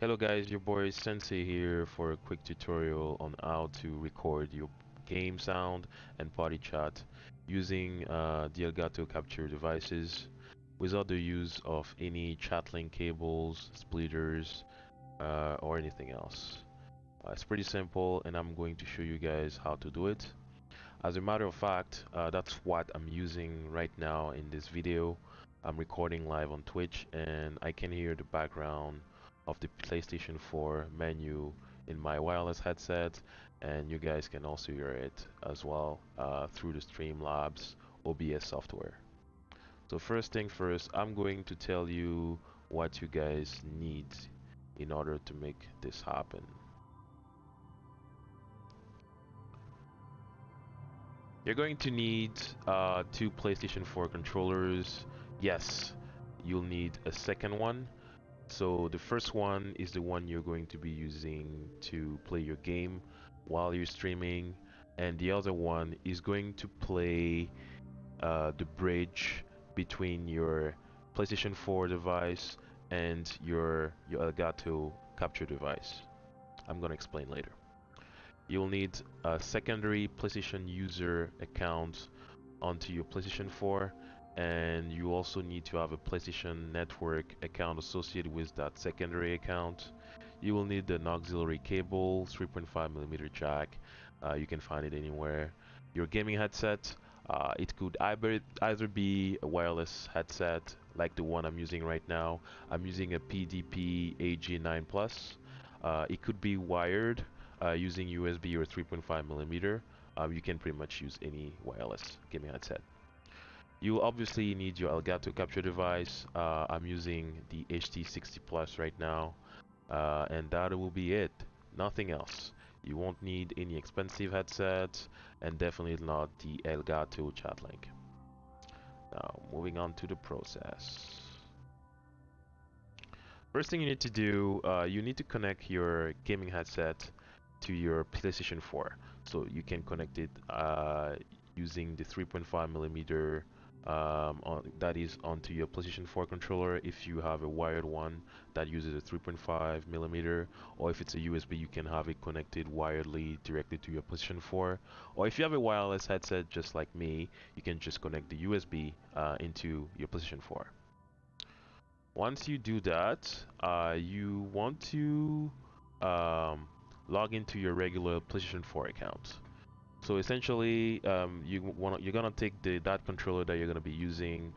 Hello guys, your boy Sensei here for a quick tutorial on how to record your game sound and party chat using the Elgato capture devices without the use of any chat link cables, splitters, or anything else. It's pretty simple and I'm going to show you guys how to do it. As a matter of fact, that's what I'm using right now in this video. I'm recording live on Twitch and I can hear the background of the PlayStation 4 menu in my wireless headset, and you guys can also hear it as well through the Streamlabs OBS software. So first thing first, I'm going to tell you what you guys need in order to make this happen. You're going to need two PlayStation 4 controllers. Yes, you'll need a second one. So the first one is the one you're going to be using to play your game while you're streaming, and the other one is going to play the bridge between your PlayStation 4 device and your Elgato capture device. I'm gonna explain later. You'll need a secondary PlayStation user account onto your PlayStation 4, and you also need to have a PlayStation Network account associated with that secondary account. You will need an auxiliary cable, 3.5mm jack. You can find it anywhere. Your gaming headset. It could either be a wireless headset like the one I'm using right now. I'm using a PDP AG9 Plus. It could be wired using USB or 3.5mm. You can pretty much use any wireless gaming headset. You obviously need your Elgato capture device. I'm using the HD60 Plus right now, and that will be it. Nothing else. You won't need any expensive headsets, and definitely not the Elgato chat link. Now, moving on to the process. First thing you need to do, you need to connect your gaming headset to your PlayStation 4. So you can connect it using the 3.5mm that is onto your PlayStation 4 controller if you have a wired one that uses a 3.5mm, or if it's a USB you can have it connected wiredly directly to your PlayStation 4, or if you have a wireless headset just like me, you can just connect the USB into your PlayStation 4. Once you do that, you want to log into your regular PlayStation 4 account. So essentially, you're gonna take that controller that you're gonna be using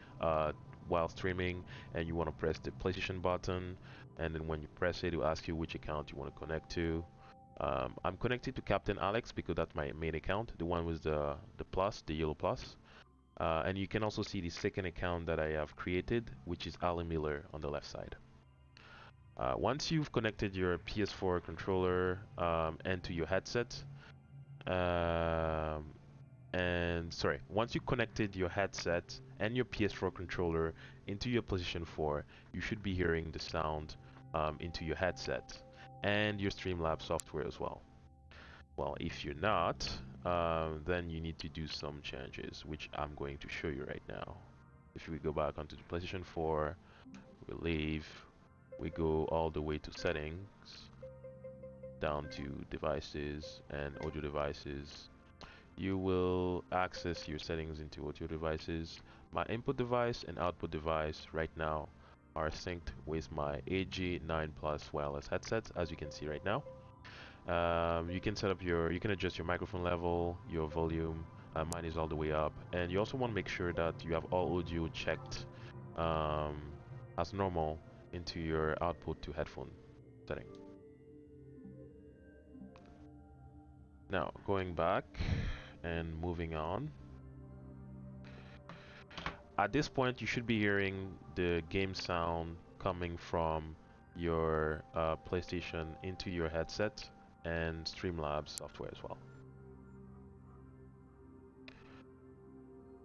while streaming, and you want to press the PlayStation button, and then when you press it, it will ask you which account you want to connect to. I'm connected to Captain Alex because that's my main account, the one with the plus, the yellow plus. And you can also see the second account that I have created, which is Alan Miller on the left side. Once you've connected your PS4 controller and to your headset, once you connected your headset and your PS4 controller into your PlayStation 4, you should be hearing the sound into your headset and your Streamlabs software as well. Well, if you're not, then you need to do some changes, which I'm going to show you right now. If we go back onto the PlayStation 4, we leave, we go all the way to settings, down to devices and audio devices. You will access your settings into audio devices. My input device and output device right now are synced with my AG9 Plus wireless headset, as you can see right now. You can you can adjust your microphone level, your volume. Mine is all the way up, and you also want to make sure that you have all audio checked as normal into your output to headphone setting. Now, going back and moving on. At this point, you should be hearing the game sound coming from your PlayStation into your headset and Streamlabs software as well.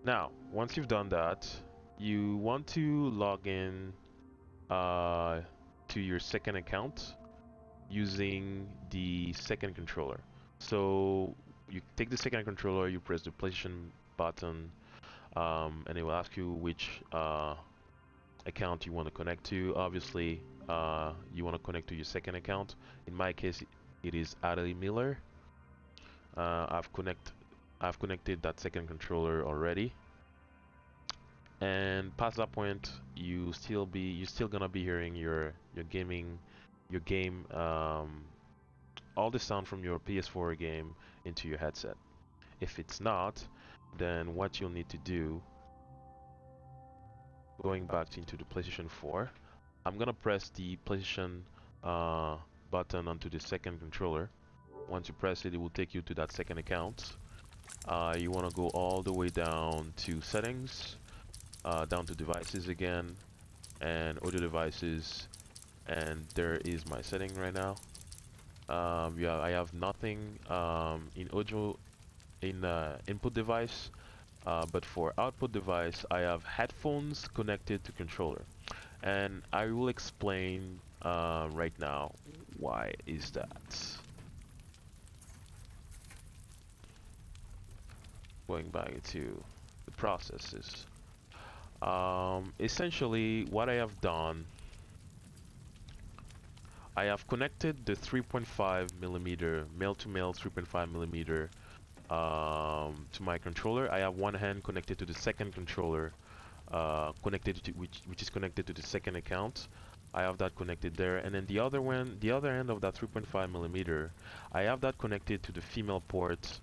Now, once you've done that, you want to log in to your second account using the second controller. So you take the second controller, you press the PlayStation button, and it will ask you which account you want to connect to. Obviously, you want to connect to your second account. In my case, it is Adley Miller. uh, I've connect I've connected that second controller already, and past that point you're still gonna be hearing your game, all the sound from your PS4 game into your headset. If it's not, then what you'll need to do, going back into the PlayStation 4, I'm gonna press the PlayStation uh, button onto the second controller. Once you press it, it will take you to that second account. You want to go all the way down to settings, down to devices again, and audio devices, and there is my setting right now. Yeah, I have nothing in audio in input device, but for output device, I have headphones connected to controller, and I will explain right now why is that. Going back to the processes. Essentially, what I have done, I have connected the 3.5 millimeter male-to-male 3.5 millimeter to my controller. I have one hand connected to the second controller, connected to which is connected to the second account. I have that connected there, and then the other end of that 3.5 millimeter, I have that connected to the female port.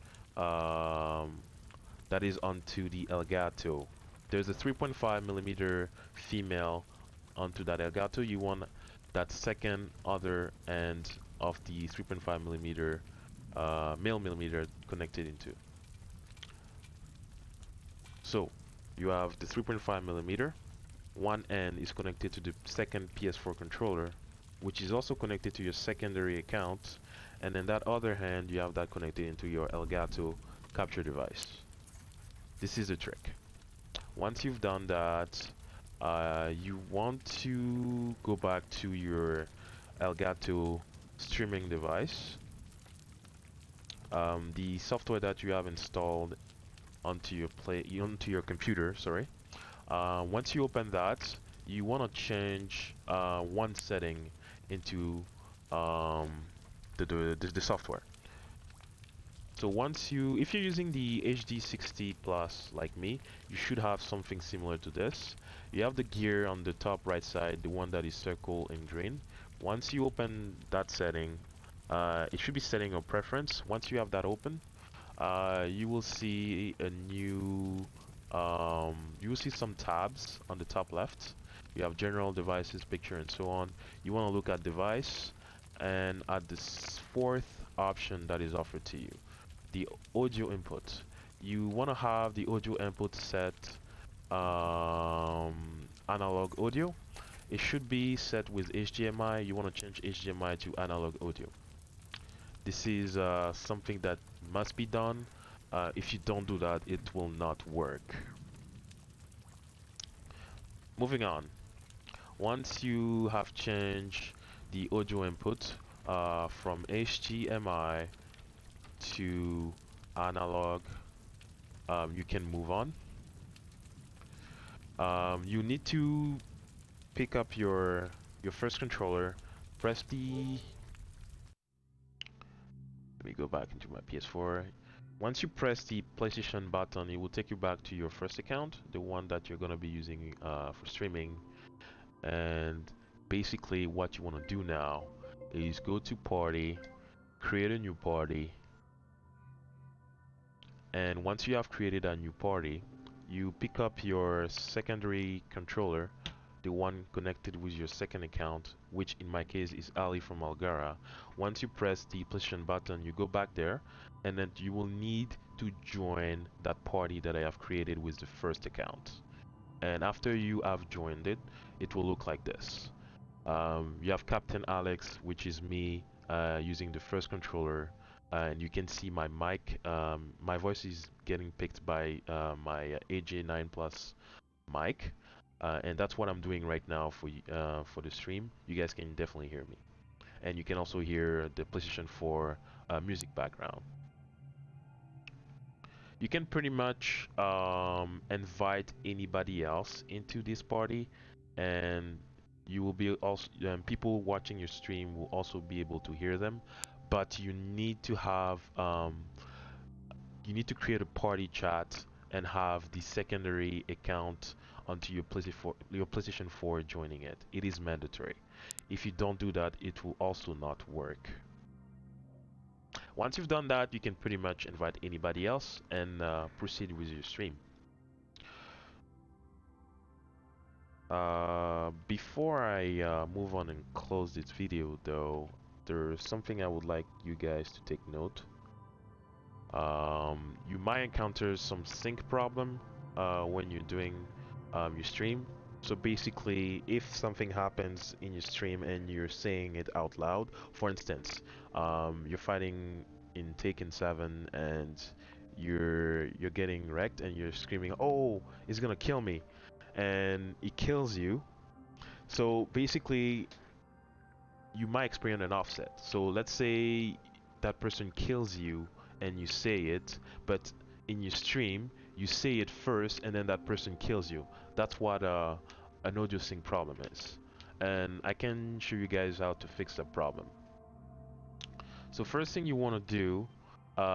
That is onto the Elgato. There's a 3.5 millimeter female onto that Elgato. You want that second other end of the 3.5 millimeter male millimeter connected into. So you have the 3.5 millimeter. One end is connected to the second PS4 controller, which is also connected to your secondary account, and then that other hand you have that connected into your Elgato capture device. This is the trick. Once you've done that, you want to go back to your Elgato streaming device. The software that you have installed onto your computer, sorry. Once you open that, you want to change one setting into um, the software. So if you're using the HD60 Plus like me, you should have something similar to this. You have the gear on the top right side, the one that is circle in green. Once you open that setting, it should be setting or preference. Once you have that open, you will see you will see some tabs on the top left. You have general devices, picture, and so on. You want to look at device, and at this fourth option that is offered to you, the audio input. You want to have the audio input set analog audio. It should be set with HDMI. You want to change HDMI to analog audio. This is something that must be done. If you don't do that, it will not work. Moving on. Once you have changed the audio input from HDMI to analog, you can move on. You need to pick up your first controller, press the let me go back into my PS4. Once you press the PlayStation button, it will take you back to your first account, the one that you're going to be using for streaming. And basically what you want to do now is go to party, create a new party, and once you have created a new party, you pick up your secondary controller, the one connected with your second account, which in my case is Ali from Algara. Once you press the PlayStation button, you go back there, and then you will need to join that party that I have created with the first account. And after you have joined it, it will look like this. You have Captain Alex, which is me using the first controller, and you can see my mic. My voice is getting picked by my AJ9 Plus mic, and that's what I'm doing right now for the stream. You guys can definitely hear me, and you can also hear the PlayStation 4 music background. You can pretty much invite anybody else into this party, and you will be also people watching your stream will also be able to hear them, but you need to have you need to create a party chat and have the secondary account onto your PlayStation 4 joining it. It is mandatory. If you don't do that, it will also not work. Once you've done that, you can pretty much invite anybody else and proceed with your stream. Before I move on and close this video though, there's something I would like you guys to take note. You might encounter some sync problem when you're doing your stream. So basically, if something happens in your stream and you're saying it out loud, for instance, you're fighting in Taken 7 and you're getting wrecked and you're screaming, "Oh, it's gonna kill me," and it kills you. So basically, you might experience an offset. So let's say that person kills you and you say it, but in your stream you say it first and then that person kills you. That's what an audio sync problem is, and I can show you guys how to fix that problem. So first thing you want to do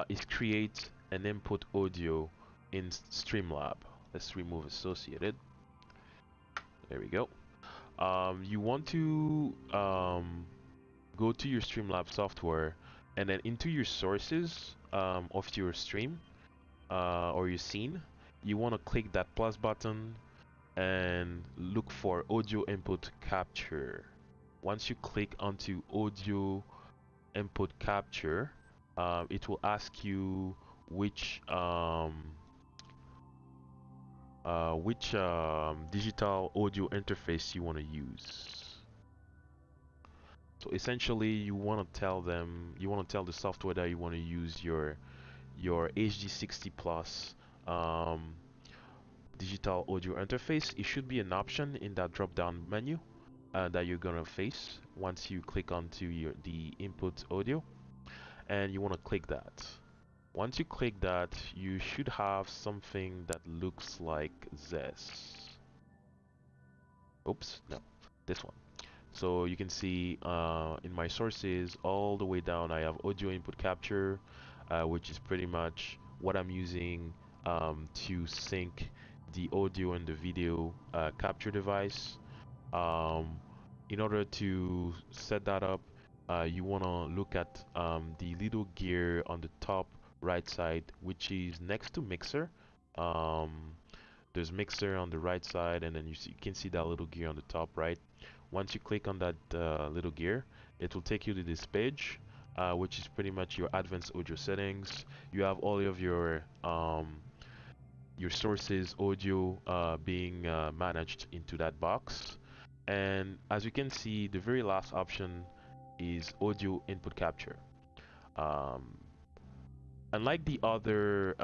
is create an input audio in Streamlab. Let's remove associated. There we go. You want to go to your Streamlabs software and then into your sources of your stream or your scene, you want to click that plus button and look for audio input capture. Once you click onto audio input capture, it will ask you which digital audio interface you want to use. So essentially, you want to tell the software that you want to use your HD60 plus digital audio interface. It should be an option in that drop-down menu that you're gonna face once you click onto the input audio, and you want to click that. Once you click that, you should have something that looks like this. Oops, no, this one. So you can see in my sources all the way down I have audio input capture, which is pretty much what I'm using to sync the audio and the video capture device. In order to set that up, you want to look at the little gear on the top right side, which is next to mixer. There's mixer on the right side, and then you can see that little gear on the top right. Once you click on that little gear, it will take you to this page, which is pretty much your advanced audio settings. You have all of your sources audio being managed into that box. And as you can see, the very last option is audio input capture. Um, Unlike the other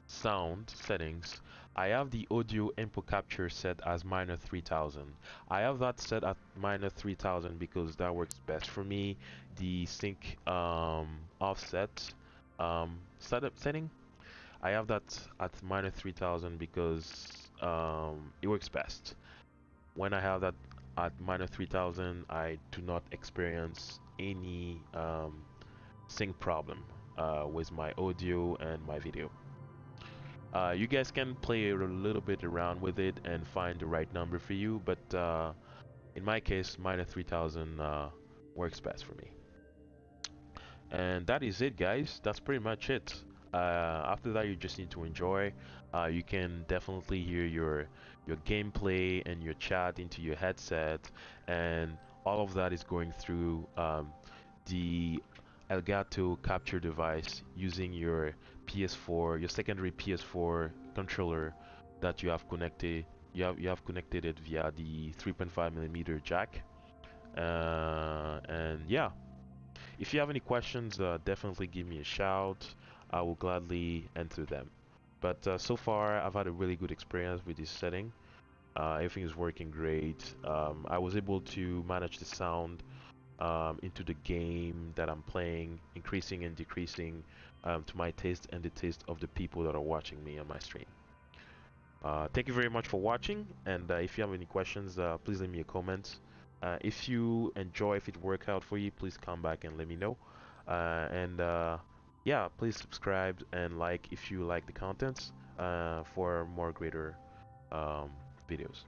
sound settings, I have the audio input capture set as minor 3000. I have that set at minor 3000 because that works best for me. The sync offset setup setting, I have that at minor 3000 because it works best. When I have that at minor 3000, I do not experience any sync problem with my audio and my video. You guys can play a little bit around with it and find the right number for you, but in my case, minor 3000 works best for me. And that is it, guys. That's pretty much it. After that, you just need to enjoy. You can definitely hear your gameplay and your chat into your headset, and all of that is going through the Elgato capture device using your PS4, your secondary PS4 controller that you have connected. You have connected it via the 3.5mm jack. And yeah, if you have any questions, definitely give me a shout. I will gladly answer them. But so far, I've had a really good experience with this setting. Everything is working great. I was able to manage the sound into the game that I'm playing, increasing and decreasing to my taste and the taste of the people that are watching me on my stream. Thank you very much for watching, and if you have any questions, please leave me a comment. If you enjoy, if it worked out for you, please come back and let me know. And yeah, please subscribe and like if you like the contents for more greater videos.